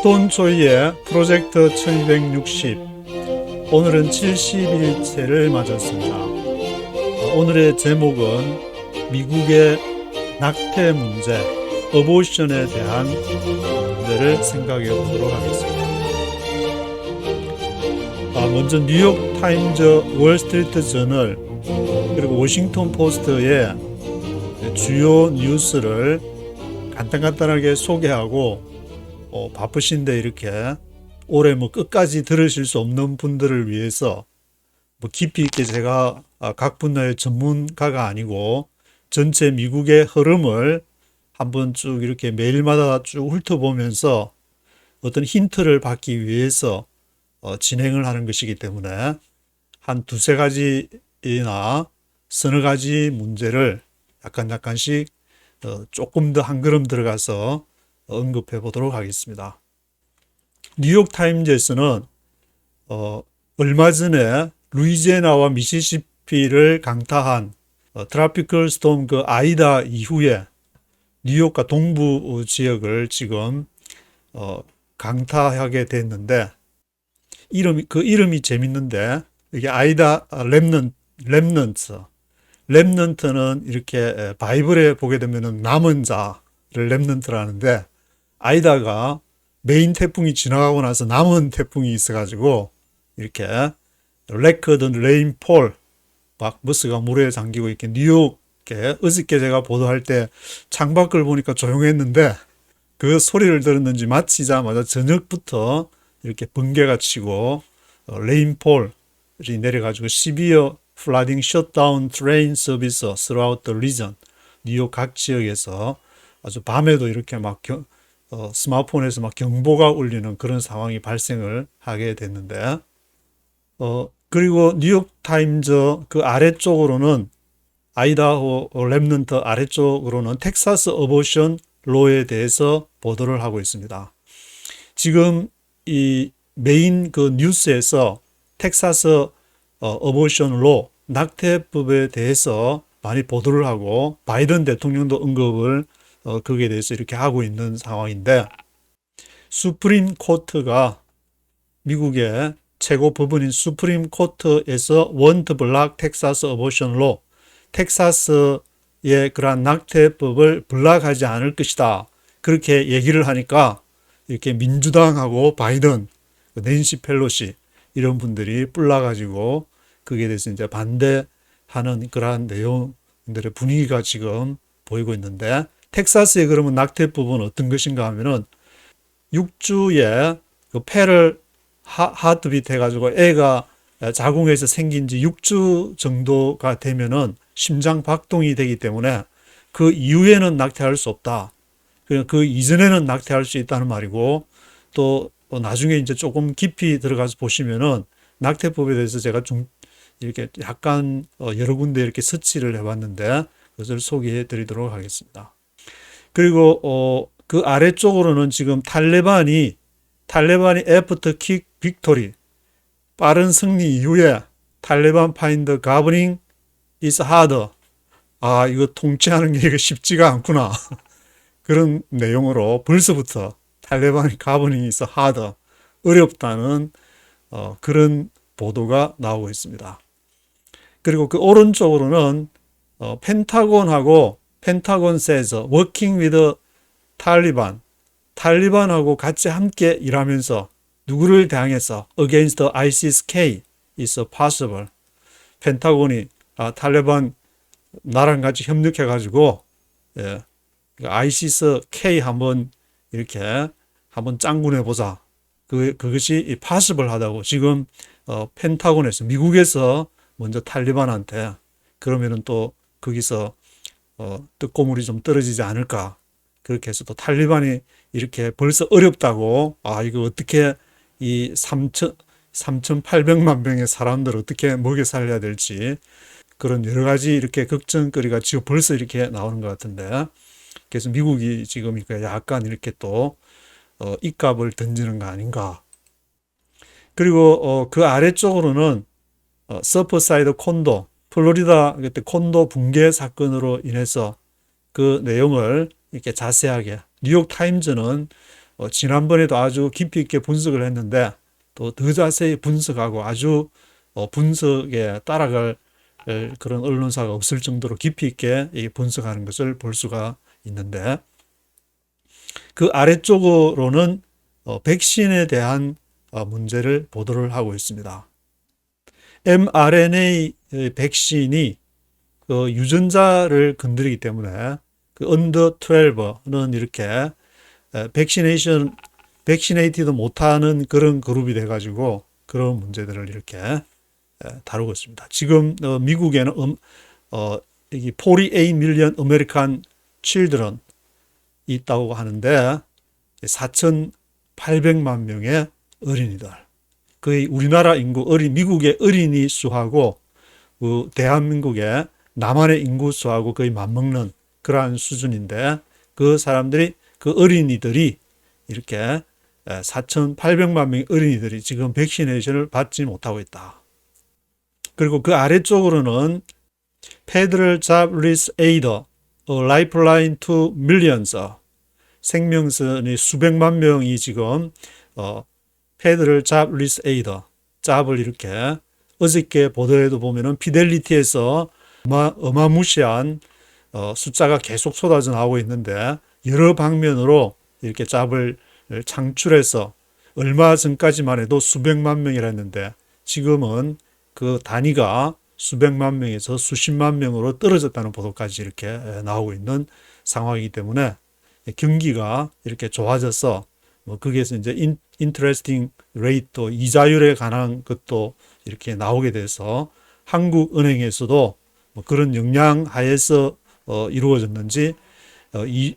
스톤 조이의 프로젝트 1260. 오늘은 70일째를 맞았습니다. 오늘의 제목은 미국의 낙태 문제, 어보션에 대한 문제를 생각해 보도록 하겠습니다. 먼저 뉴욕 타임즈, 월스트리트 저널, 그리고 워싱턴 포스트의 주요 뉴스를 간단하게 소개하고, 바쁘신데 이렇게 올해 끝까지 들으실 수 없는 분들을 위해서 깊이 있게 제가 각 분야의 전문가가 아니고 전체 미국의 흐름을 한번 쭉 이렇게 매일마다 쭉 훑어보면서 어떤 힌트를 받기 위해서 진행을 하는 것이기 때문에 한 두세 가지나 서너 가지 문제를 약간씩 조금 더 한 걸음 들어가서 언급해 보도록 하겠습니다. 뉴욕 타임즈에서는 얼마 전에 루이지애나와 미시시피를 강타한 트로피컬 스톰 아이다 이후에 뉴욕과 동부 지역을 지금 강타하게 됐는데, 이름이 재밌는데, 이게 아이다 렘넌트는 이렇게 바이블에 보게 되면은 남은 자를 렘넌트라는데, 아이다가 메인 태풍이 지나가고 나서 남은 태풍이 있어가지고 이렇게 레커드 레인폴 막 버스가 물에 잠기고 이렇게 뉴욕에 어저께 제가 보도할 때 창밖을 보니까 조용했는데 그 소리를 들었는지 마치자마자 저녁부터 이렇게 번개가 치고 레인폴이 내려가지고 severe flooding shutdown train service throughout the region, 뉴욕 각 지역에서 아주 밤에도 이렇게 막 스마트폰에서 막 경보가 울리는 그런 상황이 발생을 하게 됐는데, 그리고 뉴욕 타임즈 그 아래쪽으로는 아이다호 렘넌트 아래쪽으로는 텍사스 어보션 로에 대해서 보도를 하고 있습니다. 지금 이 메인 그 뉴스에서 텍사스 어보션 로, 낙태법에 대해서 많이 보도를 하고 바이든 대통령도 언급을 거기에 대해서 이렇게 하고 있는 상황인데, 수프림 코트가 미국의 최고 법원인 수프림 코트에서 want to block Texas abortion law, 텍사스의 그러한 낙태법을 블락하지 않을 것이다, 그렇게 얘기를 하니까 이렇게 민주당하고 바이든, 낸시 펠로시 이런 분들이 뿔나가지고 거기에 대해서 이제 반대하는 그러한 내용들의 분위기가 지금 보이고 있는데, 텍사스에 그러면 낙태법은 어떤 것인가 하면은 6주에 그 폐를 하트비트 해가지고 애가 자궁에서 생긴 지 6주 정도가 되면은 심장 박동이 되기 때문에 그 이후에는 낙태할 수 없다. 그 이전에는 낙태할 수 있다는 말이고, 또 나중에 이제 조금 깊이 들어가서 보시면은 낙태법에 대해서 제가 좀 이렇게 약간 여러 군데 이렇게 서치를 해봤는데 그것을 소개해 드리도록 하겠습니다. 그리고 그 아래쪽으로는 지금 탈레반이 애프터 킥 빅토리, 빠른 승리 이후에 탈레반 파인드 가버닝 is hard. 이거 통치하는 게 쉽지가 않구나. 그런 내용으로 벌써부터 탈레반이 가버닝 is hard, 어렵다는 그런 보도가 나오고 있습니다. 그리고 그 오른쪽으로는 펜타곤 says working with 탈리반하고 같이 함께 일하면서 누구를 대항해서 against ISIS-K is possible. 펜타곤이 탈리반 나랑 같이 협력해 가지고 ISIS-K 한번 이렇게 한번 짱군해 보자. 그것이 possible 하다고 지금 펜타곤에서, 미국에서 먼저 탈리반한테, 그러면은 또 거기서 뜻고물이 좀 떨어지지 않을까, 그렇게 해서 또 탈리반이 이렇게 벌써 어렵다고, 이거 어떻게 이 3,800만 명의 사람들 어떻게 먹여 살려야 될지, 그런 여러 가지 이렇게 걱정거리가 지금 벌써 이렇게 나오는 것 같은데, 그래서 미국이 지금 약간 이렇게 또 입값을 던지는 거 아닌가. 그리고 그 아래쪽으로는 서퍼사이드 콘도, 플로리다 그때 콘도 붕괴 사건으로 인해서 그 내용을 이렇게 자세하게, 뉴욕 타임즈는 지난번에도 아주 깊이 있게 분석을 했는데 또 더 자세히 분석하고 아주 분석에 따라갈 그런 언론사가 없을 정도로 깊이 있게 분석하는 것을 볼 수가 있는데, 그 아래쪽으로는 백신에 대한 문제를 보도를 하고 있습니다. mRNA 백신이 그 유전자를 건드리기 때문에 그 언더 12는 이렇게 백시네이티드 못하는 그런 그룹이 돼가지고 그런 문제들을 이렇게 다루고 있습니다. 지금 미국에는 여기 48 밀리언 아메리칸 칠드런 있다고 하는데 4,800만 명의 어린이들, 거의 우리나라 인구 미국의 어린이 수하고 그 대한민국의 남한의 인구 수하고 거의 맞먹는 그러한 수준인데, 그 사람들이 그 어린이들이 이렇게 4,800만 명의 어린이들이 지금 백시네이션을 받지 못하고 있다. 그리고 그 아래쪽으로는 Federal Jobless Aid, A Lifeline to Millions, 생명선이 수백만 명이 지금 Federal Jobless Aid, 잡을 이렇게 어저께 보도에도 보면은 피델리티에서 어마무시한 숫자가 계속 쏟아져 나오고 있는데, 여러 방면으로 이렇게 잡을 창출해서 얼마 전까지만 해도 수백만 명이라 했는데 지금은 그 단위가 수백만 명에서 수십만 명으로 떨어졌다는 보도까지 이렇게 나오고 있는 상황이기 때문에 경기가 이렇게 좋아져서 거기에서 이제 인터레스팅 레이트, 이자율에 관한 것도 이렇게 나오게 돼서 한국은행에서도 그런 영향 하에서 이루어졌는지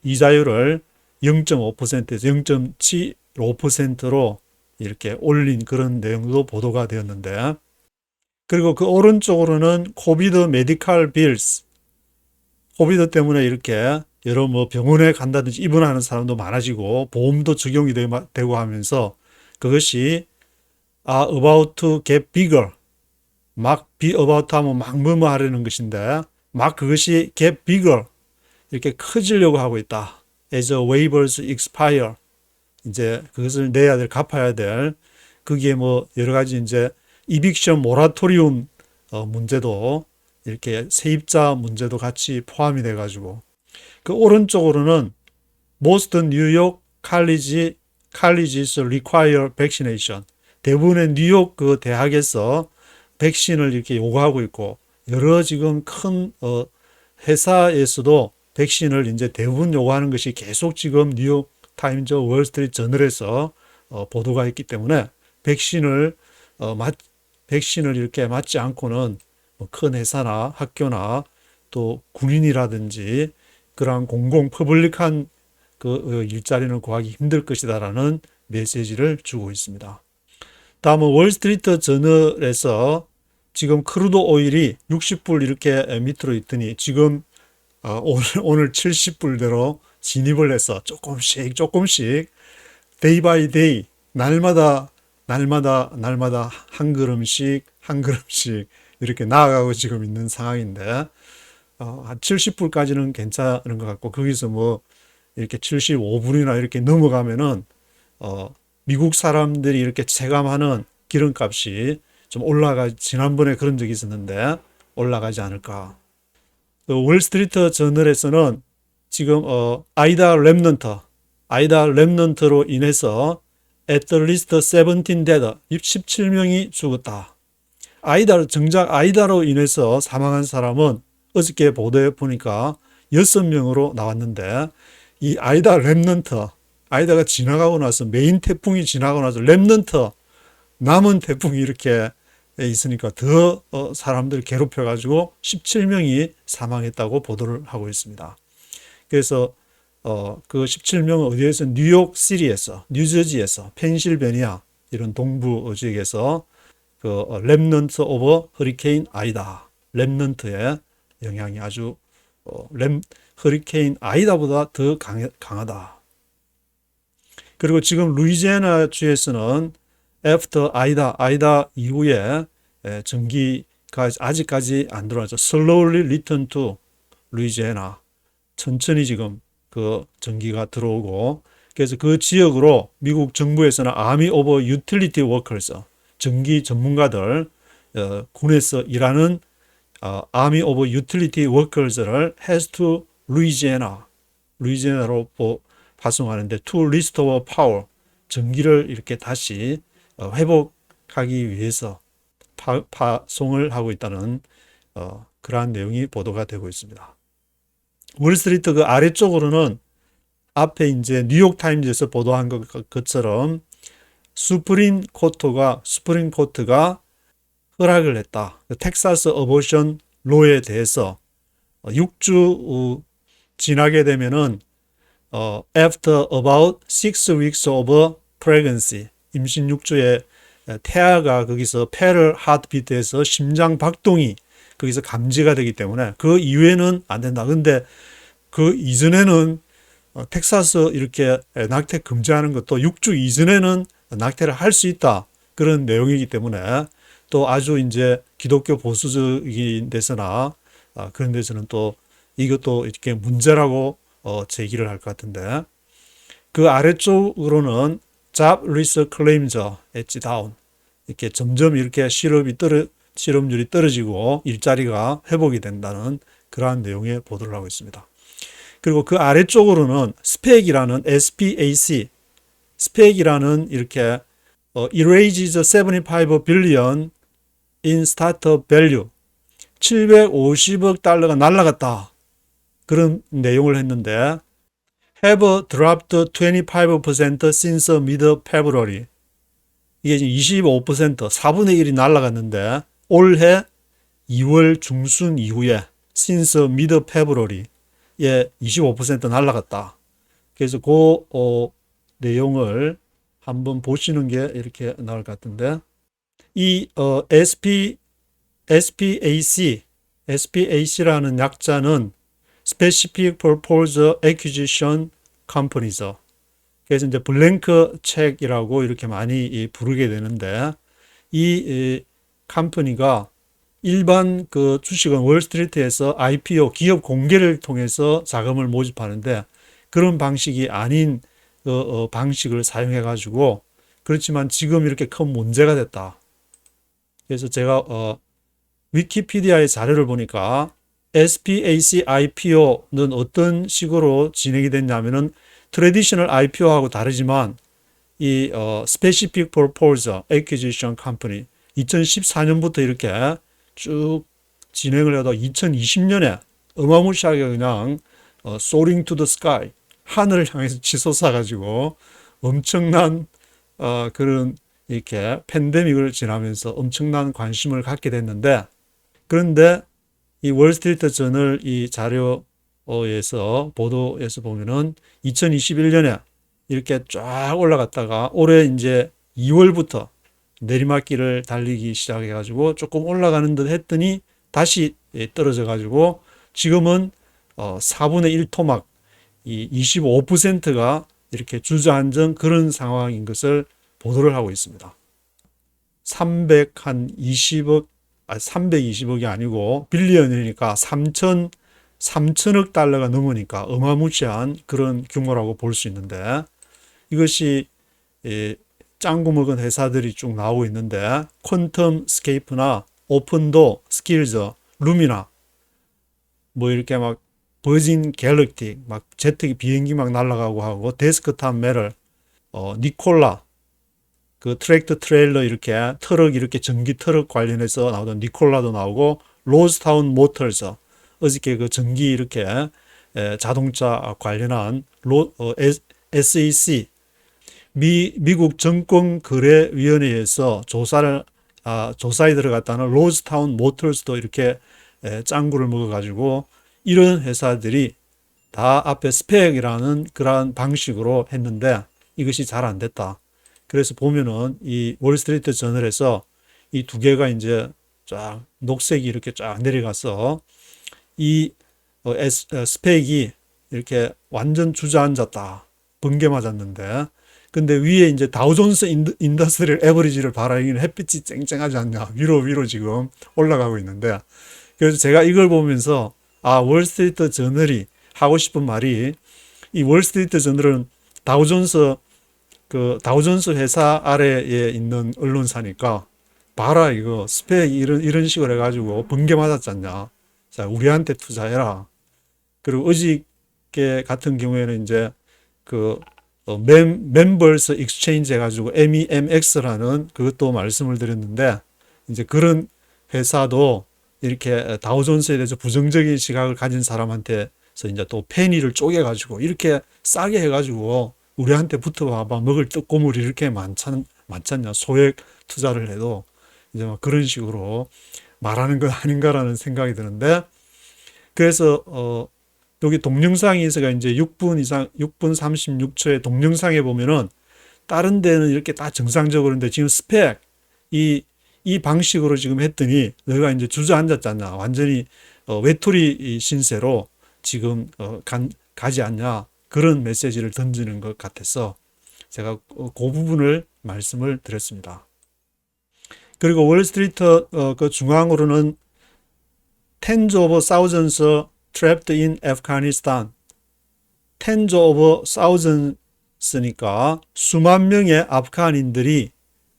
이자율을 0.5%에서 0.75%로 이렇게 올린 그런 내용도 보도가 되었는데, 그리고 그 오른쪽으로는 코비드 메디칼 빌스, 코비드 때문에 이렇게 여러 병원에 간다든지 입원하는 사람도 많아지고 보험도 적용이 되고 하면서 그것이 about to get bigger, 막 about 하면 막 뭐뭐 하려는 것인데 막 그것이 get bigger, 이렇게 커지려고 하고 있다. as waivers expire, 이제 그것을 내야 될, 갚아야 될, 거기에 여러 가지 이제 이빅션 모라토리움 문제도 이렇게 세입자 문제도 같이 포함이 돼 가지고, 그 오른쪽으로는 most New York colleges require vaccination, 대부분의 뉴욕 그 대학에서 백신을 이렇게 요구하고 있고, 여러 지금 큰 회사에서도 백신을 이제 대부분 요구하는 것이 계속 지금 뉴욕 타임즈, 월스트리트 저널에서 보도가 있기 때문에 백신을 이렇게 맞지 않고는 큰 회사나 학교나 또 군인이라든지 그러한 공공 퍼블릭한 그 일자리는 구하기 힘들 것이다라는 메시지를 주고 있습니다. 다음은 월스트리트 저널에서 지금 크루드 오일이 60불 이렇게 밑으로 있더니 지금 오늘 70불대로 진입을 해서 조금씩 데이 바이 데이, 날마다 한 걸음씩 이렇게 나아가고 지금 있는 상황인데, 한 70불까지는 괜찮은 것 같고, 거기서 이렇게 75불이나 이렇게 넘어가면은 미국 사람들이 이렇게 체감하는 기름값이 좀 지난번에 그런 적이 있었는데 올라가지 않을까. 월스트리트 저널에서는 지금 아이다 랩넌트로 인해서 at least 17 dead, 17명이 죽었다. 정작 아이다로 인해서 사망한 사람은 어저께 보도에 보니까 6명으로 나왔는데, 이 아이다가 지나가고 나서, 메인 태풍이 지나가고 나서 랩넌트, 남은 태풍이 이렇게 있으니까 더 사람들 괴롭혀가지고 17명이 사망했다고 보도를 하고 있습니다. 그래서 그 17명은 어디에서? 뉴욕시리에서, 뉴저지에서, 펜실베니아 이런 동부 지역에서 그 랩넌트 오브 허리케인 아이다, 랩넌트의 영향이 아주 허리케인 아이다보다 더 강하다. 그리고 지금 루이지애나 주에서는 after 아이다 이후에 전기가 아직까지 안 들어왔죠. slowly return to 루이지애나, 천천히 지금 그 전기가 들어오고, 그래서 그 지역으로 미국 정부에서는 Army of Utility Workers, 전기 전문가들, 군에서 일하는 Army of Utility Workers를 has to 루이지애나로 파송하는데 to restore power, 전기를 이렇게 다시 회복하기 위해서 파송을 하고 있다는 그러한 내용이 보도가 되고 있습니다. 월스트리트 그 아래쪽으로는 앞에 이제 뉴욕 타임즈에서 보도한 것처럼 수프림 코트가 허락을 했다. 텍사스 어보션 로에 대해서 6주 지나게 되면은 after about 6 weeks of pregnancy, 임신 6주에 태아가 거기서 페럴 하트비트에서 심장 박동이 거기서 감지가 되기 때문에 그 이후에는 안 된다. 근데 그 이전에는 텍사스 이렇게 낙태 금지하는 것도 6주 이전에는 낙태를 할 수 있다. 그런 내용이기 때문에 또 아주 이제 기독교 보수적인 데서나 그런 데서는 또 이것도 이렇게 문제라고 제기를 할 것 같은데, 그 아래쪽으로는 job loss claims edge down, 이렇게 점점 이렇게 실업률이 떨어지고 일자리가 회복이 된다는 그러한 내용의 보도를 하고 있습니다. 그리고 그 아래쪽으로는 SPAC이라는 SPAC이라는 이렇게 erases 75 billion in startup value, 750억 달러가 날라갔다. 그런 내용을 했는데 have dropped 25% since mid-February. 이게 25%, 4분의 1이 날라갔는데 올해 2월 중순 이후에 since mid-February 예, 25% 날라갔다. 그래서 그 내용을 한번 보시는 게 이렇게 나올 것 같은데, 이 SPAC라는 약자는 Specific Purpose Acquisition Companies. 그래서 이제 블랭크 책이라고 이렇게 많이 부르게 되는데, 이 컴퍼니가 일반 그 주식은 월스트리트에서 IPO 기업 공개를 통해서 자금을 모집하는데 그런 방식이 아닌 방식을 사용해 가지고, 그렇지만 지금 이렇게 큰 문제가 됐다. 그래서 제가 위키피디아의 자료를 보니까 SPAC IPO는 어떤 식으로 진행이 됐냐면은 트래디셔널 IPO하고 다르지만 이 Specific Purpose Acquisition Company 2014년부터 이렇게 쭉 진행을 해도 2020년에 어마무시하게 그냥 soaring to the sky, 하늘을 향해서 치솟아 가지고 엄청난 그런 이렇게 팬데믹을 지나면서 엄청난 관심을 갖게 됐는데, 그런데 이 월스트리트 저널 이 자료에서 보도에서 보면은 2021년에 이렇게 쫙 올라갔다가 올해 이제 2월부터 내리막길을 달리기 시작해 가지고 조금 올라가는 듯 했더니 다시 떨어져 가지고 지금은 4분의 1 토막, 이 25%가 이렇게 주저앉은 그런 상황인 것을 보도를 하고 있습니다. 320억이 아니고 빌리언이니까 3천억 달러가 넘으니까 어마무시한 그런 규모라고 볼 수 있는데, 이것이 짱구 먹은 회사들이 쭉 나오고 있는데 퀀텀 스케이프나 오픈도 스킬즈, 루미나 뭐 이렇게 막 버진 갤럭틱 막 제트기 비행기 막 날아가고 하고 데스크탑 메럴, 니콜라 그 트랙터 트레일러 이렇게 트럭 이렇게 전기 트럭 관련해서 나오던 니콜라도 나오고, 로스타운 모터스 어저께 그 전기 이렇게 자동차 관련한 SEC 미국 정권거래위원회에서 조사에 들어갔다는 로스타운 모터스도 이렇게 짱구를 먹어가지고 이런 회사들이 다 앞에 스펙이라는 그러한 방식으로 했는데 이것이 잘 안 됐다. 그래서 보면은 이 월스트리트 저널에서 이 두 개가 이제 쫙 녹색이 이렇게 쫙 내려가서 이 스펙이 이렇게 완전 주저앉았다. 번개 맞았는데, 근데 위에 이제 다우존스 인더스트리얼 에버리지를 바라기는 햇빛이 쨍쨍하지 않냐. 위로 지금 올라가고 있는데, 그래서 제가 이걸 보면서 월스트리트 저널이 하고 싶은 말이, 이 월스트리트 저널은 다우존스 회사 아래에 있는 언론사니까 봐라 이거 스펙 이런 식으로 해가지고 번개 맞았잖냐. 자, 우리한테 투자해라. 그리고 어저께 같은 경우에는 이제 그 멤버스 익스체인지 해가지고 MEMX라는 그것도 말씀을 드렸는데 이제 그런 회사도 이렇게 다우존스에 대해서 부정적인 시각을 가진 사람한테서 이제 또 페니를 쪼개가지고 이렇게 싸게 해가지고 우리한테 붙어봐봐 먹을 떡고물이 이렇게 많잖냐. 소액 투자를 해도 이제 막 그런 식으로 말하는 건 아닌가라는 생각이 드는데 그래서 여기 동영상이 있어가 이제 6분 36초의 동영상에 보면은 다른 데는 이렇게 다 정상적으로인데 지금 스펙 이 방식으로 지금 했더니 너가 이제 주저앉았잖아. 완전히 외톨이 신세로 지금 가지 않냐. 그런 메시지를 던지는 것 같아서 제가 그 부분을 말씀을 드렸습니다. 그리고 월스트리트 그 중앙으로는 tens of thousands trapped in Afghanistan. tens of thousands니까 수만 명의 아프간인들이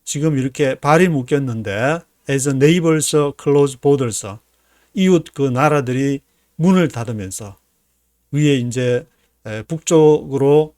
지금 이렇게 발이 묶였는데 as neighbors close borders. 이웃 그 나라들이 문을 닫으면서 위에 이제 북쪽으로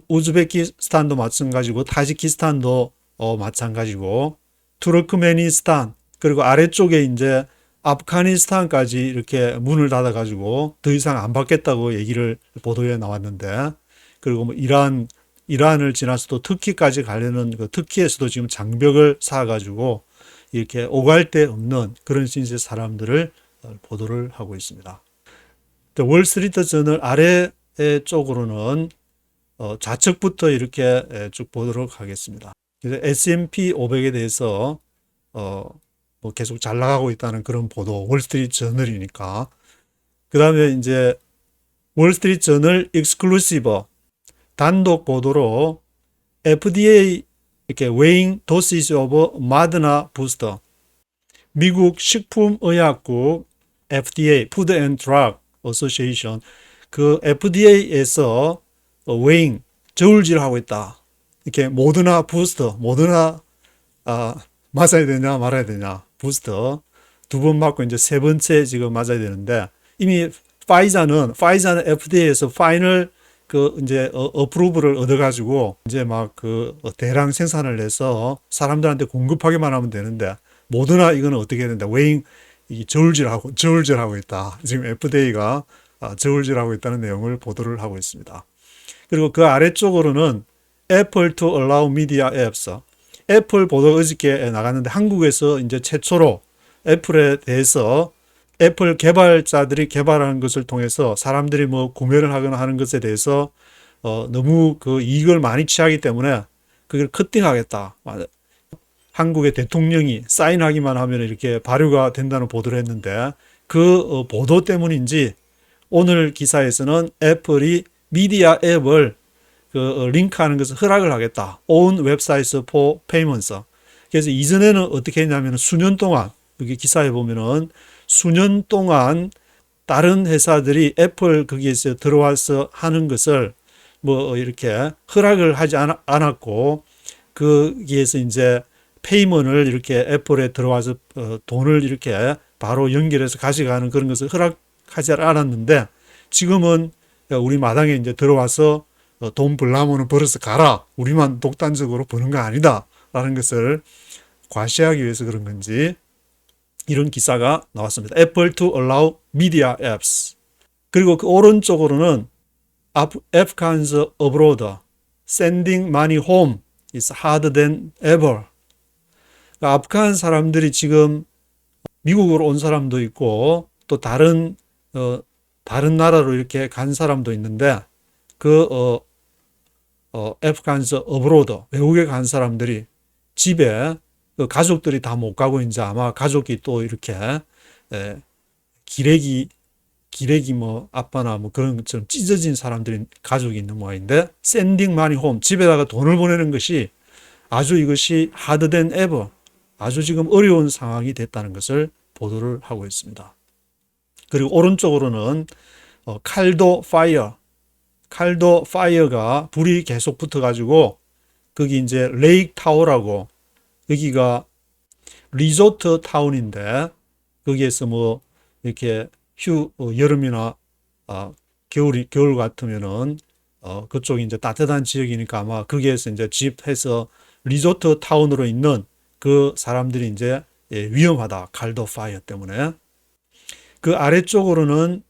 우즈베키스탄도 마찬가지고 타지키스탄도 마찬가지고 투르크메니스탄 그리고 아래쪽에 이제 아프가니스탄까지 이렇게 문을 닫아가지고 더 이상 안 받겠다고 얘기를 보도에 나왔는데 그리고 뭐 이란을 지나서도 터키까지 가려는 그 터키에서도 지금 장벽을 쌓아가지고 이렇게 오갈 데 없는 그런 신세 사람들을 보도를 하고 있습니다. 월스트리트 저널 아래 쪽으로는 좌측부터 이렇게 쭉 보도록 하겠습니다. 그래서 S&P 500에 대해서 뭐 계속 잘 나가고 있다는 그런 보도, 월스트리트 저널이니까. 그 다음에 이제 월스트리트 저널 익스클루시브 단독 보도로 FDA 이렇게 weighing dosage of Moderna booster. 미국 식품의약국 FDA, Food and Drug Association, 그 FDA에서 weighing 저울질하고 있다. 이렇게 모더나 부스터, 모더나 맞아야 되냐 말아야 되냐 부스터 2번 맞고 이제 3번째 지금 맞아야 되는데 이미 파이자는 FDA에서 파이널 그 이제 어프로브를 얻어가지고 이제 막 그 대량 생산을 해서 사람들한테 공급하기만 하면 되는데 모더나 이거는 어떻게 해야 된다? 웨잉 이 저울질하고 있다. 지금 FDA가 저울질하고 있다는 내용을 보도를 하고 있습니다. 그리고 그 아래쪽으로는 Apple to allow media apps. 애플 보도 어저께 나갔는데 한국에서 이제 최초로 애플에 대해서 애플 개발자들이 개발하는 것을 통해서 사람들이 뭐 구매를 하거나 하는 것에 대해서 너무 그 이익을 많이 취하기 때문에 그걸 커팅하겠다. 한국의 대통령이 사인하기만 하면 이렇게 발효가 된다는 보도를 했는데 그 보도 때문인지 오늘 기사에서는 애플이 미디어 앱을 그 링크하는 것을 허락을 하겠다. Own websites for payments. 그래서 이전에는 어떻게 했냐면 수년 동안 여기 기사에 보면은 수년 동안 다른 회사들이 애플 거기에서 들어와서 하는 것을 뭐 이렇게 허락을 하지 않았고 거기에서 이제 페이먼을 이렇게 애플에 들어와서 돈을 이렇게 바로 연결해서 가져가는 그런 것을 허락하지 않았는데 지금은 우리 마당에 이제 들어와서 돈 벌려면 벌어서 가라. 우리만 독단적으로 버는 거 아니다. 라는 것을 과시하기 위해서 그런 건지 이런 기사가 나왔습니다. Apple to allow media apps. 그리고 그 오른쪽으로는 Afghans abroad. Sending money home is harder than ever. 그러니까 아프간 사람들이 지금 미국으로 온 사람도 있고 또 다른 나라로 이렇게 간 사람도 있는데 그 Afghans abroad 외국에 간 사람들이 집에 그 가족들이 다 못 가고 이제 아마 가족이 또 이렇게 기레기 뭐 아빠나 뭐 그런 것처럼 찢어진 사람들이 가족이 있는 모양인데 sending money home 집에다가 돈을 보내는 것이 아주 이것이 harder than ever 아주 지금 어려운 상황이 됐다는 것을 보도를 하고 있습니다. 그리고 오른쪽으로는 칼도 파이어 칼도 파이어가 불이 계속 붙어가지고 거기 이제 레이크 타워라고 여기가 리조트 타운인데 거기에서 뭐 이렇게 여름이나 겨울 같으면은 그쪽이 이제 따뜻한 지역이니까 아마 거기에서 이제 집해서 리조트 타운으로 있는 그 사람들이 이제 위험하다. 칼도 파이어 때문에. 그 아래쪽으로는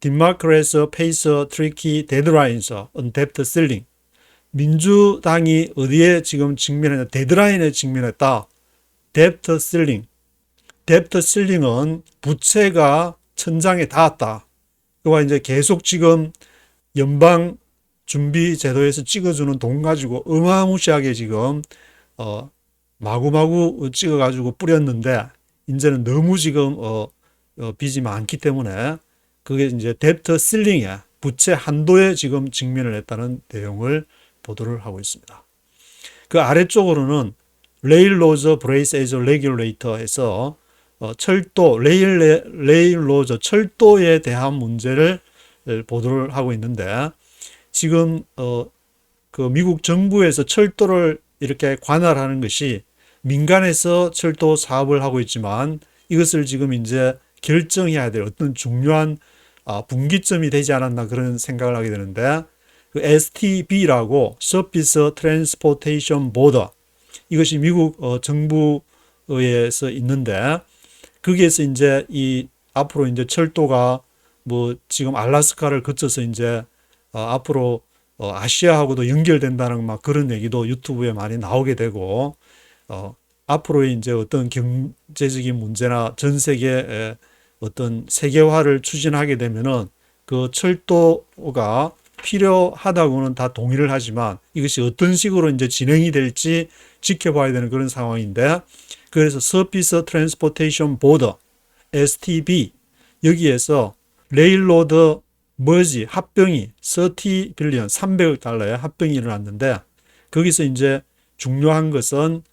디마크레스 페이서 트리키 데드라인스 언 뎁트 실링. 민주당이 어디에 지금 직면했냐? 데드라인에 직면했다. 뎁트 실링. 뎁트 실링은 부채가 천장에 닿았다. 그와 이제 계속 지금 연방 준비 제도에서 찍어주는 돈 가지고 어마무시하게 지금 마구마구 찍어가지고 뿌렸는데 이제는 너무 지금 빚이 많기 때문에 그게 이제 뎁트 실링에 부채 한도에 지금 직면을 했다는 내용을 보도를 하고 있습니다. 그 아래쪽으로는 레일로저 브레이스 에이저 레귤레이터에서 철도 레일로저 철도에 대한 문제를 보도를 하고 있는데 지금 그 미국 정부에서 철도를 이렇게 관할하는 것이 민간에서 철도 사업을 하고 있지만 이것을 지금 이제 결정해야 될 어떤 중요한 분기점이 되지 않았나 그런 생각을 하게 되는데 그 STB라고 Surface Transportation Board 이것이 미국 정부에서 있는데 거기에서 이제 이 앞으로 이제 철도가 뭐 지금 알라스카를 거쳐서 이제 앞으로 아시아하고도 연결된다는 막 그런 얘기도 유튜브에 많이 나오게 되고 앞으로 이제 어떤 경제적인 문제나 전 세계 어떤 세계화를 추진하게 되면은 그 철도가 필요하다고는 다 동의를 하지만 이것이 어떤 식으로 이제 진행이 될지 지켜봐야 되는 그런 상황인데 그래서 Surface Transportation Board STB 여기에서 레일로드 머지 합병이 30 빌리언 300억 달러의 합병이 일어났는데 거기서 이제 중요한 것은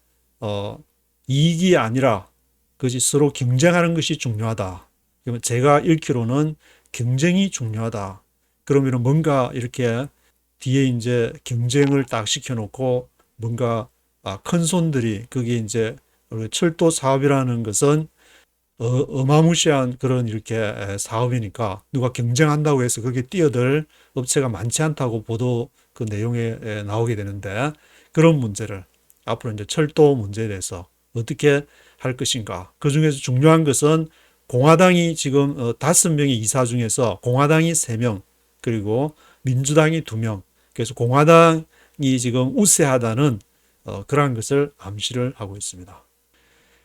이익이 아니라 그것이 서로 경쟁하는 것이 중요하다. 그러면 제가 읽기로는 경쟁이 중요하다. 그러면 뭔가 이렇게 뒤에 이제 경쟁을 딱 시켜놓고 뭔가 큰 손들이 그게 이제 철도 사업이라는 것은 어마무시한 그런 이렇게 사업이니까 누가 경쟁한다고 해서 거기에 뛰어들 업체가 많지 않다고 보도 그 내용에 나오게 되는데 그런 문제를 앞으로 이제 철도 문제에 대해서 어떻게 할 것인가. 그 중에서 중요한 것은 공화당이 지금 5명의 이사 중에서 공화당이 3명 그리고 민주당이 2명 그래서 공화당이 지금 우세하다는 그러한 것을 암시를 하고 있습니다.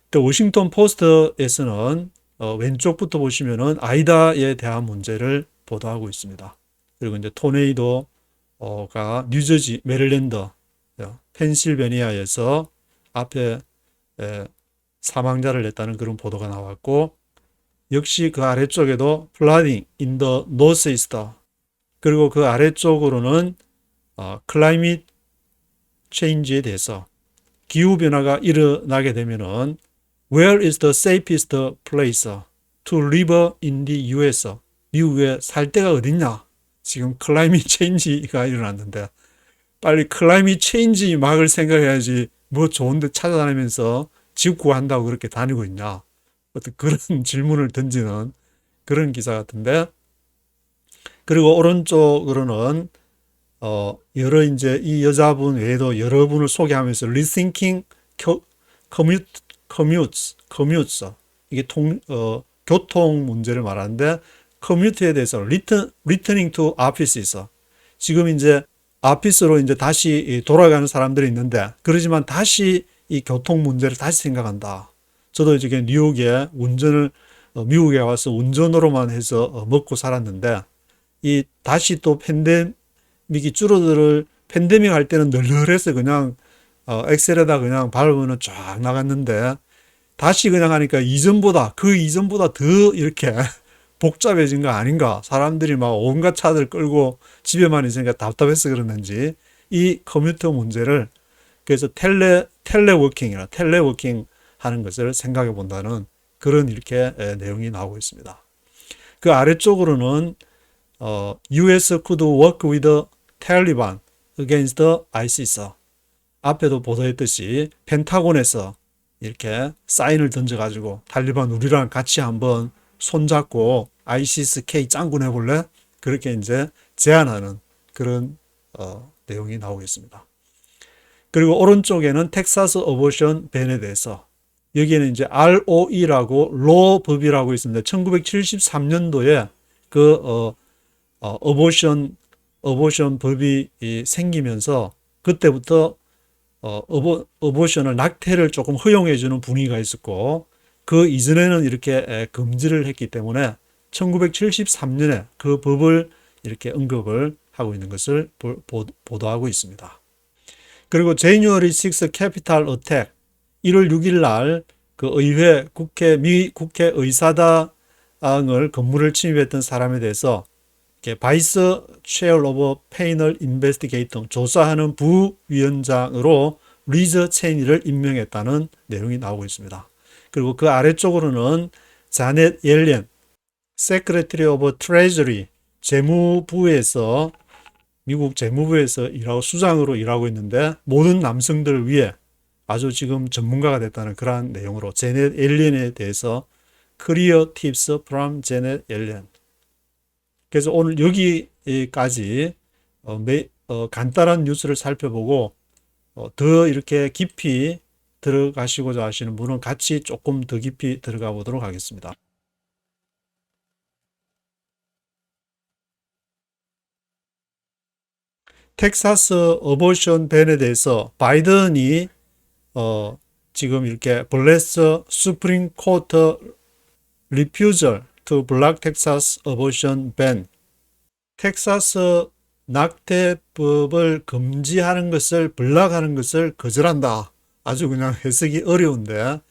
또 워싱턴 포스트에서는 왼쪽부터 보시면은 아이다에 대한 문제를 보도하고 있습니다. 그리고 이제 토네이도가 뉴저지, 메릴랜드, 펜실베니아에서 앞에 사망자를 냈다는 그런 보도가 나왔고 역시 그 아래쪽에도 flooding in the northeast 그리고 그 아래쪽으로는 climate change에 대해서 기후변화가 일어나게 되면은 Where is the safest place to live in the US? 미국에 살 데가 어딨냐? 지금 클라이밋 체인지가 일어났는데 빨리 클라이밋 체인지 막을 생각해야지 뭐 좋은 데 찾아다니면서 집 구한다고 그렇게 다니고 있냐? 어떤 그런 질문을 던지는 그런 기사 같은데 그리고 오른쪽으로는 여러 이제 이 여자분 외에도 여러분을 소개하면서 Rethinking Commutes 이게 교통 문제를 말하는데 커뮤트에 대해서 returning to offices 지금 이제 오피스로 이제 다시 돌아가는 사람들이 있는데 그러지만 다시 이 교통 문제를 다시 생각한다. 저도 이제 뉴욕에 미국에 와서 운전으로만 해서 먹고 살았는데 이 다시 또 팬데믹이 팬데믹 할 때는 널널해서 그냥 엑셀에다 그냥 밟으면 쫙 나갔는데 다시 그냥 하니까 그 이전보다 더 이렇게 복잡해진 거 아닌가. 사람들이 막 온갖 차들 끌고 집에만 있으니까 답답해서 그러는지 이 컴퓨터 문제를 그래서 텔레워킹 하는 것을 생각해 본다는 그런 이렇게 내용이 나오고 있습니다. 그 아래쪽으로는 US could work with the Taliban against the ISIS. 앞에도 보도했듯이 펜타곤에서 이렇게 사인을 던져가지고 탈리반 우리랑 같이 한번 손잡고 ISIS K 짱군 해볼래? 그렇게 이제 제안하는 그런 내용이 나오겠습니다. 그리고 오른쪽에는 텍사스 어보션 밴에 대해서 여기에는 이제 ROE라고 로 법이라고 있습니다. 1973년도에 그 어보션 법이 생기면서 그때부터 어보션을 낙태를 조금 허용해 주는 분위기가 있었고 그 이전에는 이렇게 금지를 했기 때문에 1973년에 그 법을 이렇게 언급을 하고 있는 것을 보도하고 있습니다. 그리고 January 6 Capitol Attack 1월 6일 날 그 의회 미 국회 의사당을 건물을 침입했던 사람에 대해서 바이스 체어 오브 페이널 인베스티게이터 조사하는 부위원장으로 리저 체니를 임명했다는 내용이 나오고 있습니다. 그리고 그 아래쪽으로는 자넷 옐렌 세크레터리 오브 트레저리 재무부에서 미국 재무부에서 일하고 수장으로 일하고 있는데 모든 남성들을 위해 아주 지금 전문가가 됐다는 그러한 내용으로 제넷 옐렌에 대해서 Career Tips from Janet Yellen. 그래서 오늘 여기까지 간단한 뉴스를 살펴보고 더 이렇게 깊이 들어가시고자 하시는 분은 같이 조금 더 깊이 들어가 보도록 하겠습니다. 텍사스 어보션 밴에 대해서 바이든이 지금 이렇게 블레스 수프림 코트 refusal to block Texas abortion ban. 텍사스 낙태법을 금지하는 것을 블락하는 것을 거절한다. 아주 그냥 해석이 어려운데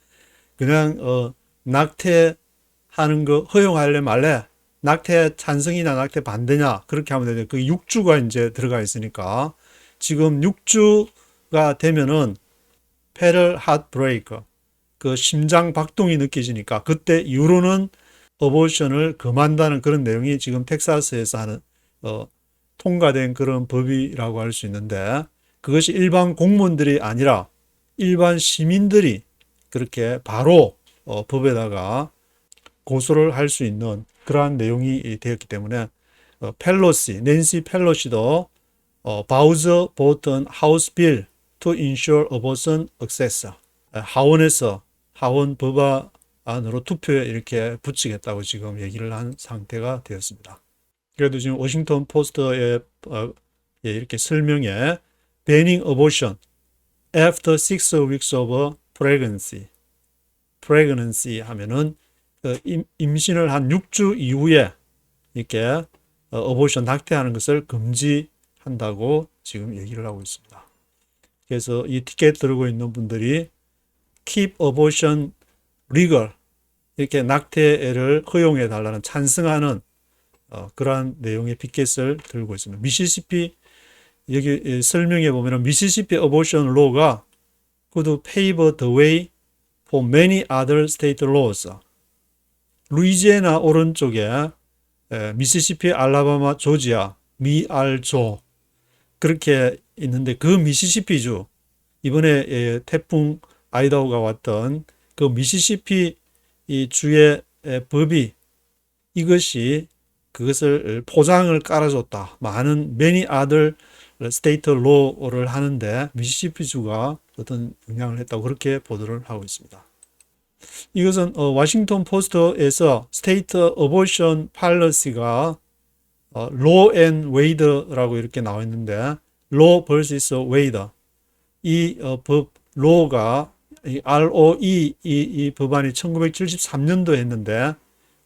그냥 낙태하는 거 허용할래 말래? 낙태 찬성이냐 낙태 반대냐 그렇게 하면 되죠. 그 6주가 이제 들어가 있으니까 지금 6주가 되면은 페럴 핫 브레이커 그 심장 박동이 느껴지니까 그때 이후로는 어보션을 금한다는 그런 내용이 지금 텍사스에서 하는 통과된 그런 법이라고 할 수 있는데 그것이 일반 공무원들이 아니라 일반 시민들이 그렇게 바로 법에다가 고소를 할 수 있는 그러한 내용이 되었기 때문에 낸시 펠로시도 바우저 보튼 하우스 빌 to ensure abortion access 하원에서 하원 법안으로 투표에 이렇게 붙이겠다고 지금 얘기를 한 상태가 되었습니다. 그래도 지금 워싱턴 포스트에 이렇게 설명에 banning abortion after 6 weeks of pregnancy 하면은 임신을 한 6주 이후에 이렇게 어보션 낙태하는 것을 금지한다고 지금 얘기를 하고 있습니다. 그래서 이 티켓 들고 있는 분들이 keep abortion legal 이렇게 낙태를 허용해 달라는 찬성하는 그러한 내용의 피켓을 들고 있습니다. 미시시피 여기 설명해 보면은 미시시피 abortion law가 could pave the way for many other state laws. 루이지애나 오른쪽에 미시시피, 알라바마, 조지아, 미알조 그렇게 있는데 그 미시시피주 이번에 태풍 아이다호가 왔던 그 미시시피 이 주의 법이 이것이 그것을 포장을 깔아줬다. 많은 many other state law를 하는데 미시시피주가 어떤 영향을 했다고 그렇게 보도를 하고 있습니다. 이것은 워싱턴 포스트에서 스테이트 어보션 팔러시가 로 앤 웨이드라고 이렇게 나와 있는데 로 vs 웨이드 이 법 로가 ROE 이 법안이 1973년도에 했는데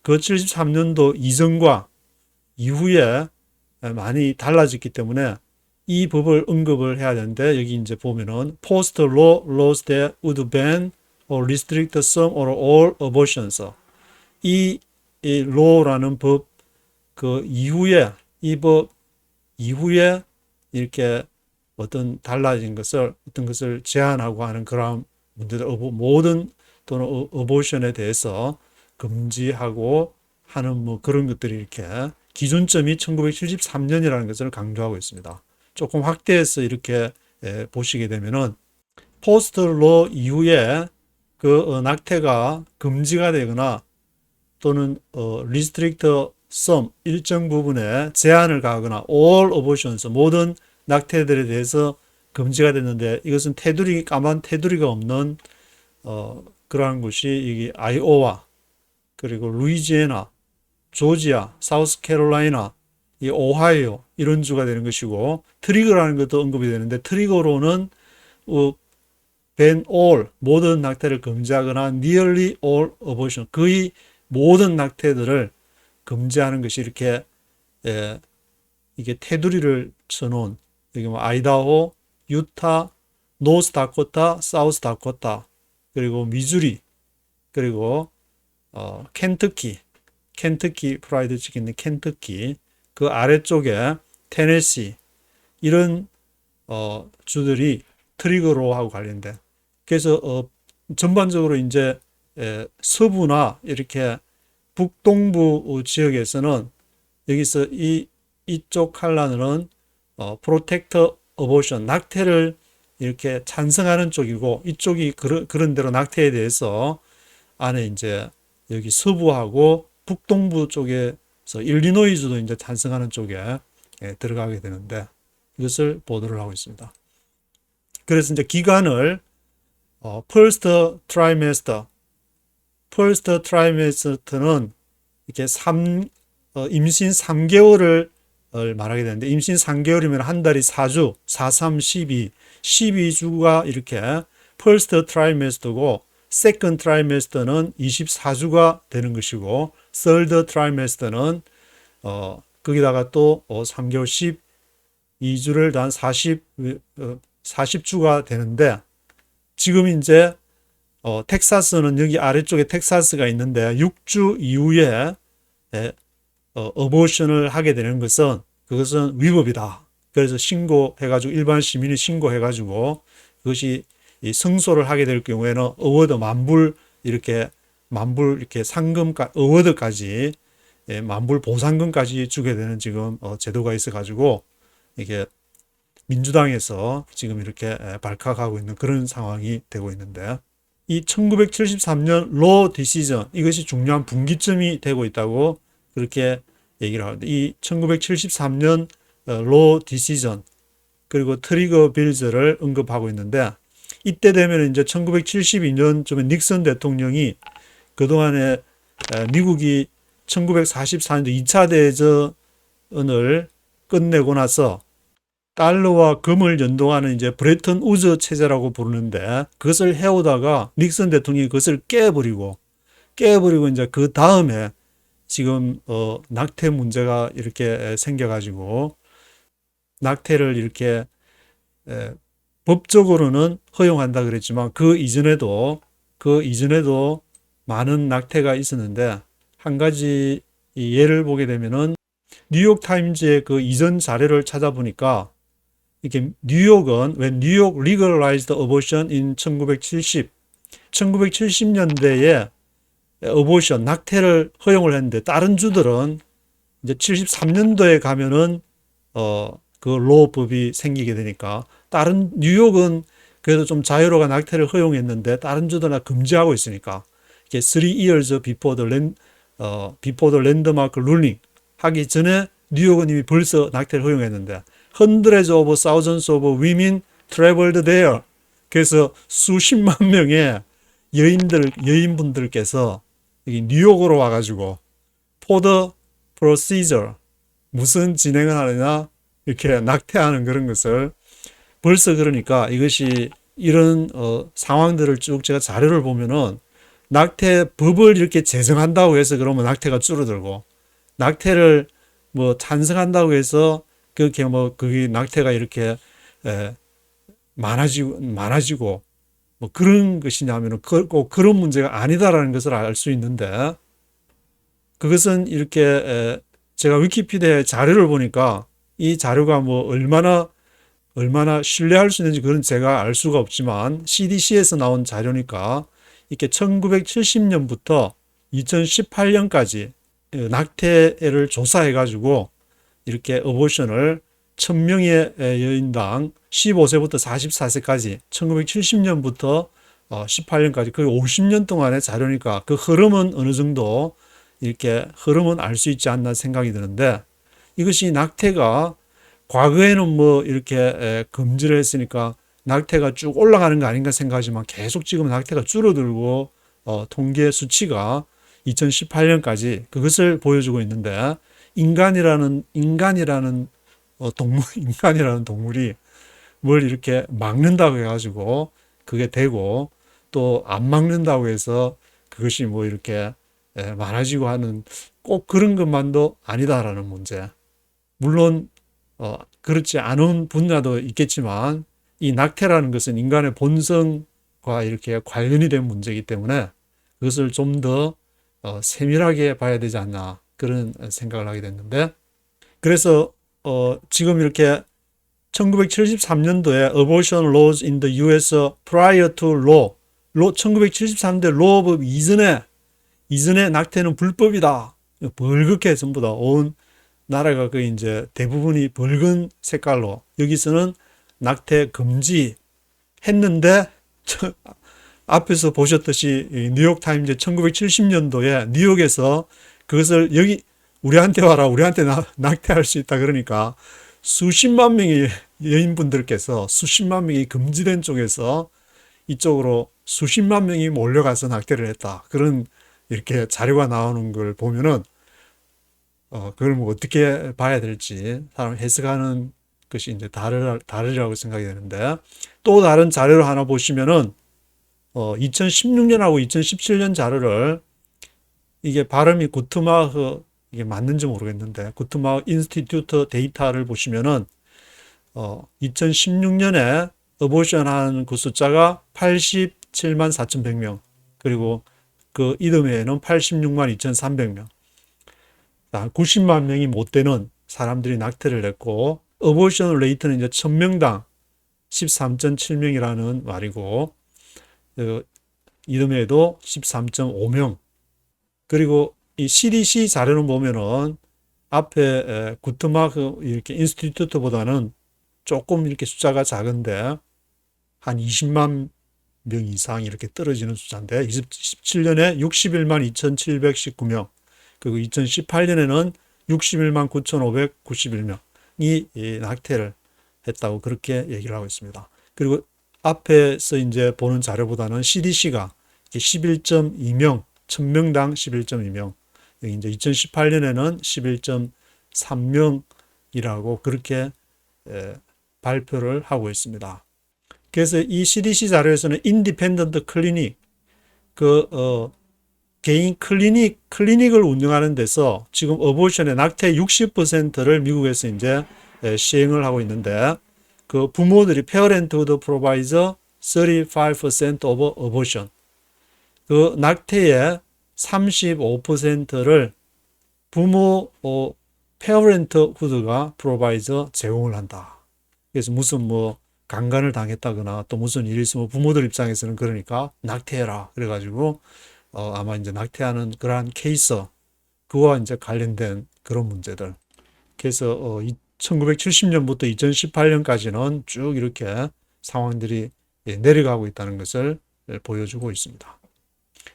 그 73년도 이전과 이후에 많이 달라졌기 때문에 이 법을 언급을 해야 되는데 여기 이제 보면은 post laws that would ban or restrict some or all abortions. 이 law라는 법 그 이후에 이 법 이후에 이렇게 어떤 달라진 것을 어떤 것을 제한하고 하는 그런 문제들 모든 또는 어보션에 대해서 금지하고 하는 뭐 그런 것들이 이렇게 기준점이 1973년이라는 것을 강조하고 있습니다. 조금 확대해서 이렇게 보시게 되면은 포스트 로 이후에 그 낙태가 금지가 되거나 또는 restrict some 일정 부분에 제한을 가하거나 all abortions 모든 낙태들에 대해서 금지가 됐는데 이것은 테두리 까만 테두리가 없는 그러한 곳이 이게 아이오와 그리고 루이지애나, 조지아, 사우스캐롤라이나, 이 오하이오 이런 주가 되는 것이고 트리거라는 것도 언급이 되는데 트리거로는 ban all 모든 낙태를 금지하거나 nearly all abortion 거의 모든 낙태들을 금지하는 것이 이렇게 이게 테두리를 쳐놓은 여기 뭐 아이다호, 유타, 노스다코타, 사우스다코타 그리고 미주리 그리고 켄터키 프라이드 치킨의 켄터키 그 아래쪽에 테네시 이런 주들이 트리거로하고 관련된 그래서 전반적으로 이제 서부나 이렇게 북동부 지역에서는 여기서 이쪽 칼라는 프로텍터 어보션 낙태를 이렇게 찬성하는 쪽이고 이쪽이 그런 대로 낙태에 대해서 안에 이제 여기 서부하고 북동부 쪽에서 일리노이주도 이제 찬성하는 쪽에 들어가게 되는데 이것을 보도를 하고 있습니다. 그래서 이제 기간을 first trimester는 이렇게 임신 3개월을 말하게 되는데 임신 3개월이면 한 달이 4주, 4, 3, 12, 12주가 이렇게 first trimester고 second trimester는 24주가 되는 것이고 third trimester는 거기다가 또 3개월 12주를 단 40주가 되는데 지금 이제 텍사스는 여기 아래쪽에 텍사스가 있는데 6주 이후에 어보션을 하게 되는 것은 그것은 위법이다. 그래서 신고해가지고 일반 시민이 신고해가지고 그것이 승소를 하게 될 경우에는 어워드 만불 이렇게 상금까지 어워드까지 만불 보상금까지 주게 되는 지금 제도가 있어가지고 이게 민주당에서 지금 이렇게 발칵하고 있는 그런 상황이 되고 있는데 이 1973년 로 디시전 이것이 중요한 분기점이 되고 있다고 그렇게 얘기를 하는데 이 1973년 로 디시전 그리고 트리거 빌즈를 언급하고 있는데 이때 되면 이제 1972년쯤에 닉슨 대통령이 그동안에 미국이 1944년도 2차 대전을 끝내고 나서 달러와 금을 연동하는 이제 브레튼 우즈 체제라고 부르는데 그것을 해오다가 닉슨 대통령이 그것을 깨버리고 이제 그 다음에 지금 낙태 문제가 이렇게 생겨가지고 낙태를 이렇게 법적으로는 허용한다 그랬지만 그 이전에도 많은 낙태가 있었는데 한 가지 예를 보게 되면은 뉴욕 타임즈의 그 이전 자료를 찾아보니까 이게 뉴욕은 when New York legalized abortion in 1970년대에 어보션 낙태를 허용을 했는데 다른 주들은 이제 73년도에 가면은 그 로법이 생기게 되니까 다른 뉴욕은 그래도 좀 자유로가 낙태를 허용했는데 다른 주들은 금지하고 있으니까 이게 3 years before the landmark ruling 하기 전에 뉴욕은 이미 벌써 낙태를 허용했는데 hundreds of thousands of women traveled there. 그래서 수십만 명의 여인분들께서 여기 뉴욕으로 와가지고 for the procedure 무슨 진행을 하느냐 이렇게 낙태하는 그런 것을 벌써 그러니까 이것이 이런 상황들을 쭉 제가 자료를 보면은 낙태법을 이렇게 제정한다고 해서 그러면 낙태가 줄어들고 낙태를 뭐 찬성한다고 해서 그렇게 뭐 그게 낙태가 이렇게 많아지고 뭐 그런 것이냐면은 꼭 그런 문제가 아니다라는 것을 알 수 있는데 그것은 이렇게 제가 위키피디아의 자료를 보니까 이 자료가 뭐 얼마나 신뢰할 수 있는지 그건 제가 알 수가 없지만 CDC에서 나온 자료니까 이렇게 1970년부터 2018년까지 낙태를 조사해 가지고 이렇게 어보션을 1000명의 여인당 15세부터 44세까지 1970년부터 18년까지 거의 50년 동안의 자료니까 그 흐름은 어느 정도 이렇게 흐름은 알 수 있지 않나 생각이 드는데, 이것이 낙태가 과거에는 뭐 이렇게 금지를 했으니까 낙태가 쭉 올라가는 거 아닌가 생각하지만 계속 지금 낙태가 줄어들고 통계 수치가 2018년까지 그것을 보여주고 있는데, 인간이라는 인간이라는 동물이 뭘 이렇게 막는다고 해가지고 그게 되고, 또 안 막는다고 해서 그것이 뭐 이렇게 많아지고 하는, 꼭 그런 것만도 아니다라는 문제. 물론 그렇지 않은 분야도 있겠지만 이 낙태라는 것은 인간의 본성과 이렇게 관련이 된 문제이기 때문에 그것을 좀 더 세밀하게 봐야 되지 않나, 그런 생각을 하게 됐는데, 그래서 지금 이렇게 1973년도에 Abortion Laws in the US Prior to Law, 1973년대 로법 이전에 낙태는 불법이다. 벌겋게 전부 다 온 나라가 그 이제 대부분이 붉은 색깔로, 여기서는 낙태 금지 했는데, 앞에서 보셨듯이 뉴욕타임즈 1970년도에 뉴욕에서 그것을 여기 우리한테 와라, 우리한테 낙태할 수 있다 그러니까 수십만 명의 여인분들께서, 수십만 명이 금지된 쪽에서 이쪽으로 수십만 명이 몰려가서 낙태를 했다, 그런 이렇게 자료가 나오는 걸 보면은 그걸 뭐 어떻게 봐야 될지 사람 해석하는 것이 이제 다르리라고 생각이 되는데, 또 다른 자료를 하나 보시면은 2016년하고 2017년 자료를, 이게 발음이 구트마흐, 이게 맞는지 모르겠는데 구트마흐 인스티튜트 데이터를 보시면은 2016년에 어보션 한 그 숫자가 87만 4,100명, 그리고 그 이듬해에는 86만 2,300명, 90만 명이 못 되는 사람들이 낙태를 했고, 어보션 레이트는 이제 1000명당 13.7명이라는 말이고, 이듬해에도 13.5명. 그리고 이 CDC 자료는 보면은 앞에 구트마흐 이렇게 인스티튜트보다는 조금 이렇게 숫자가 작은데 한 20만 명 이상 이렇게 떨어지는 숫자인데, 2017년에 61만 2,719명, 그리고 2018년에는 61만 9,591명이 낙태를 했다고 그렇게 얘기를 하고 있습니다. 그리고 앞에서 이제 보는 자료보다는 CDC가 11.2명, 1000명당 11.2명, 여기 이제 2018년에는 11.3명이라고 그렇게 발표를 하고 있습니다. 그래서 이 CDC 자료에서는 인디펜던트 클리닉, 개인 클리닉을 운영하는 데서 지금 어보션의 낙태 60%를 미국에서 이제 시행을 하고 있는데, 그 부모들이 Parenthood provides 35% of abortion, 그 낙태의 35%를 부모 Parenthood가 provides 제공을 한다. 그래서 무슨 뭐 강간을 당했다거나 또 무슨 일이 있으면 부모들 입장에서는 그러니까 낙태해라, 그래가지고 아마 이제 낙태하는 그러한 케이스, 그와 이제 관련된 그런 문제들. 그래서 1970년부터 2018년까지는 쭉 이렇게 상황들이 내려가고 있다는 것을 보여주고 있습니다.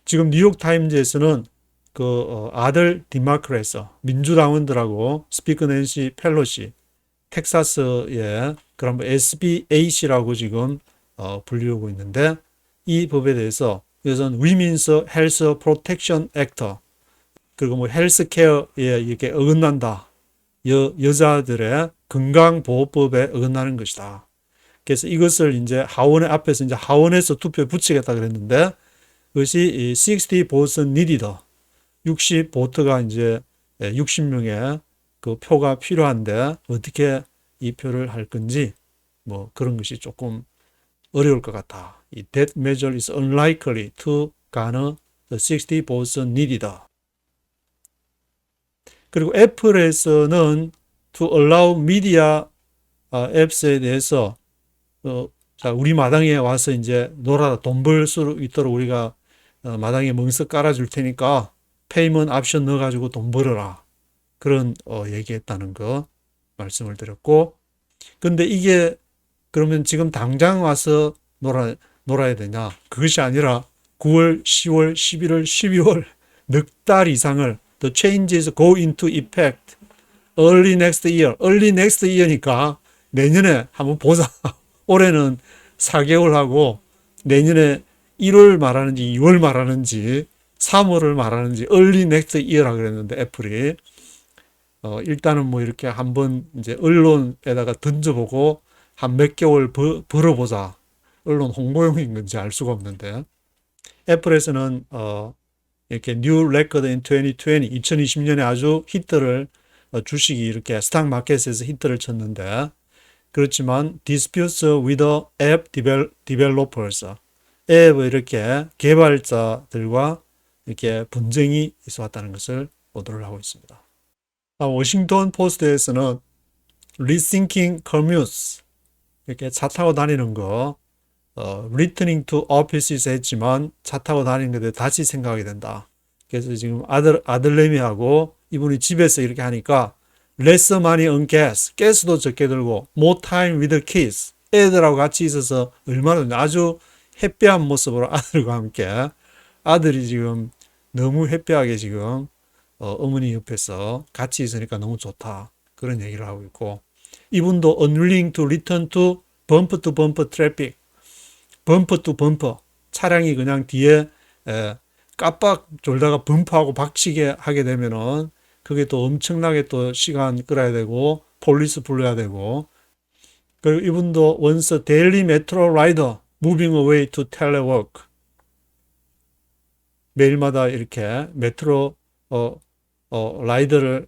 지금 뉴욕타임즈에서는 그 아들 디마크레서 민주당원들하고 스피커 낸시 펠로시, 텍사스의 그런 SBAC라고 지금 불리우고 있는데, 이 법에 대해서 이것은 Women's Health Protection Act, 그리고 뭐 헬스케어에 이렇게 어긋난다, 여자들의 건강보호법에 어긋나는 것이다. 그래서 이것을 이제 앞에서 이제 하원에서 투표에 붙이겠다 그랬는데, 그것이 60 votes needed, 60 보트가 이제 60명의 그 표가 필요한데 어떻게 이 표를 할 건지 뭐 그런 것이 조금 어려울 것 같다. 이 that measure is unlikely to garner the 60 votes needed. 그리고 애플에서는 to allow media apps에 대해서 자, 우리 마당에 와서 이제 놀아라, 돈 벌 수 있도록 우리가 마당에 멍석 깔아줄 테니까 페이먼트 옵션 넣어가지고 돈 벌어라. 그런 얘기했다는 거 말씀을 드렸고, 근데 이게 그러면 지금 당장 와서 놀아야 되냐? 그것이 아니라 9월, 10월, 11월, 12월 넉 달 이상을 The changes go into effect early next year. early next year니까 내년에 한번 보자. 올해는 4개월 하고 내년에 1월 말하는지 2월 말하는지 3월을 말하는지 early next year라고 그랬는데 애플이 일단은 뭐 이렇게 한번 이제 언론에다가 던져보고 한 몇 개월 벌어보자. 언론 홍보용인 건지 알 수가 없는데 애플에서는 이렇게 new record in 2020년에 아주 히트를 주식이 이렇게 스탁 마켓에서 히트를 쳤는데 그렇지만 disputes with app developers 앱 이렇게 개발자들과 이렇게 분쟁이 있어 왔다는 것을 보도를 하고 있습니다. 워싱턴 포스트에서는 rethinking commutes 이렇게 차 타고 다니는 거 returning to offices 했지만 차 타고 다니는 것에 다시 생각하게 된다. 그래서 지금 아들내미하고 이분이 집에서 이렇게 하니까 less money on gas, 가스도 적게 들고 more time with the kids, 애들하고 같이 있어서 얼마나 아주 해피한 모습으로 아들과 함께 아들이 지금 너무 해피하게 지금 어머니 옆에서 같이 있으니까 너무 좋다. 그런 얘기를 하고 있고 이분도 unwilling to return to bumper traffic, 범퍼 투 범퍼 차량이 그냥 뒤에 깜빡 졸다가 범퍼하고 박치게 하게 되면은 그게 또 엄청나게 또 시간 끌어야 되고 폴리스 불러야 되고 그리고 이분도 once daily metro rider moving away to telework 매일마다 이렇게 메트로 라이더를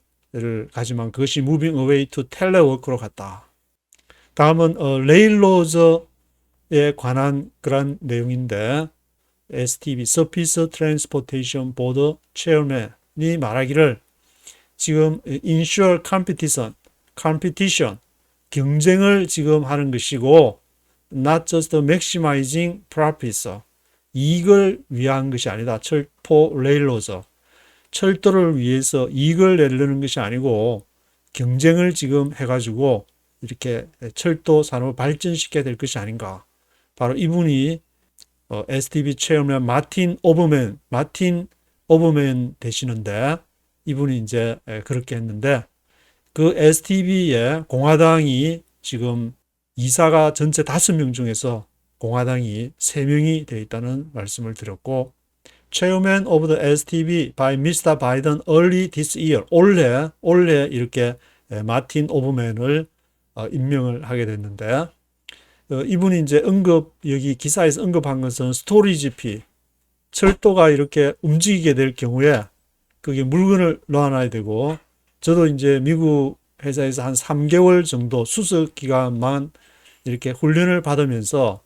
가지만 그것이 moving away to telework로 갔다. 다음은 레일로저에 관한 그런 내용인데 STB Surface Transportation Board Chairman이 말하기를 지금 ensure competition 경쟁을 지금 하는 것이고 not just maximizing profits 이익을 위한 것이 아니다. 철포 레일로저 철도를 위해서 이익을 내려는 것이 아니고 경쟁을 지금 해가지고 이렇게 철도 산업을 발전시켜야 될 것이 아닌가. 바로 이분이 STB 체어맨 마틴 오버맨 되시는데 이분이 이제 그렇게 했는데 그 STB의 공화당이 지금 이사가 전체 5명 중에서 공화당이 3명이 되어 있다는 말씀을 드렸고 Chairman of the STB by Mr. Biden early this year 올해 이렇게 마틴 오버맨을 임명을 하게 됐는데 이분이 이제 여기 기사에서 언급한 것은 스토리지피 철도가 이렇게 움직이게 될 경우에 거기에 물건을 넣어놔야 되고 저도 이제 미국 회사에서 한 3개월 정도 수습 기간만 이렇게 훈련을 받으면서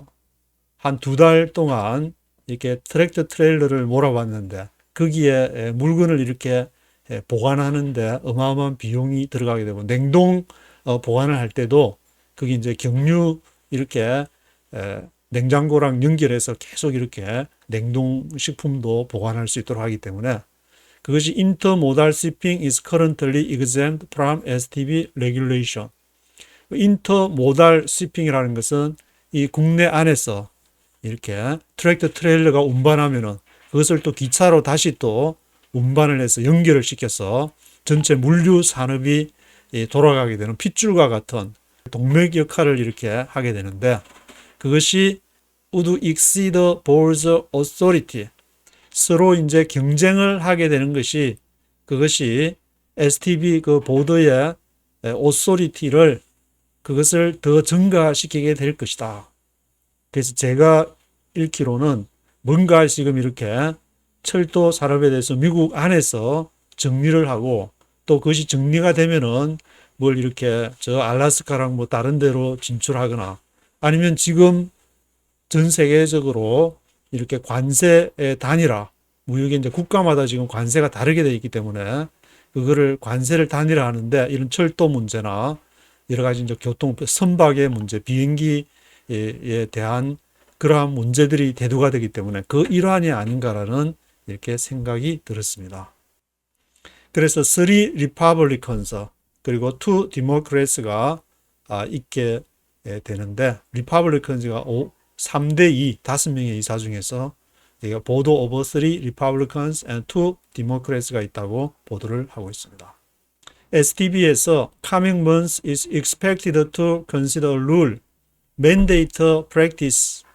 한 2달 동안 이렇게 트랙터 트레일러를 몰아봤는데 거기에 물건을 이렇게 보관하는데 어마어마한 비용이 들어가게 되고 냉동 보관을 할 때도 거기 이제 경유 이렇게 냉장고랑 연결해서 계속 이렇게 냉동식품도 보관할 수 있도록 하기 때문에 그것이 Intermodal Shipping is currently exempt from STB regulation. Intermodal Shipping이라는 것은 이 국내 안에서 이렇게 트랙터 트레일러가 운반하면은 그것을 또 기차로 다시 또 운반을 해서 연결을 시켜서 전체 물류 산업이 돌아가게 되는 핏줄과 같은 동맥 역할을 이렇게 하게 되는데 그것이 would exceed the board's authority. 서로 이제 경쟁을 하게 되는 것이 그것이 STB 그 보드의 authority를 그것을 더 증가시키게 될 것이다. 그래서 제가 읽기로는 뭔가 지금 이렇게 철도 산업에 대해서 미국 안에서 정리를 하고 또 그것이 정리가 되면은 뭘 이렇게 저 알래스카랑 뭐 다른 데로 진출하거나 아니면 지금 전 세계적으로 이렇게 관세의 단일화, 무역에 이제 국가마다 지금 관세가 다르게 되어 있기 때문에 그거를 관세를 단일화하는데 이런 철도 문제나 여러 가지 이제 교통 선박의 문제, 비행기에 대한 그러한 문제들이 대두가 되기 때문에 그 일환이 아닌가라는 이렇게 생각이 들었습니다. 그래서 3 Republicans 그리고 2 Democrats가 있게 되는데 Republicans가 3대 2, 5명의 이사 중에서 보드 오버 3 Republicans and 2 Democrats가 있다고 보도를 하고 있습니다. STB에서 coming months is expected to consider rule, mandate practice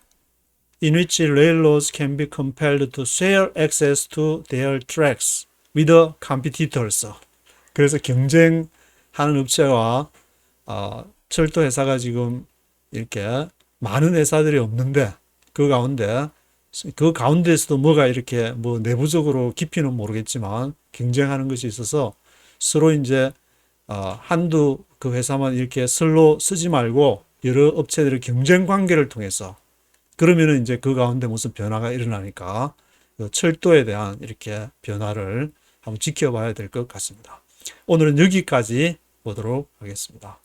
in which railroads can be compelled to share access to their tracks with competitors. 그래서 경쟁하는 업체와 철도 회사가 지금 이렇게 많은 회사들이 없는데 그 가운데에서도 뭐가 이렇게 뭐 내부적으로 깊이는 모르겠지만 경쟁하는 것이 있어서 서로 이제 한두 그 회사만 이렇게 슬로 쓰지 말고 여러 업체들의 경쟁 관계를 통해서 그러면은 이제 그 가운데 무슨 변화가 일어나니까 그 철도에 대한 이렇게 변화를 한번 지켜봐야 될 것 같습니다. 오늘은 여기까지 보도록 하겠습니다.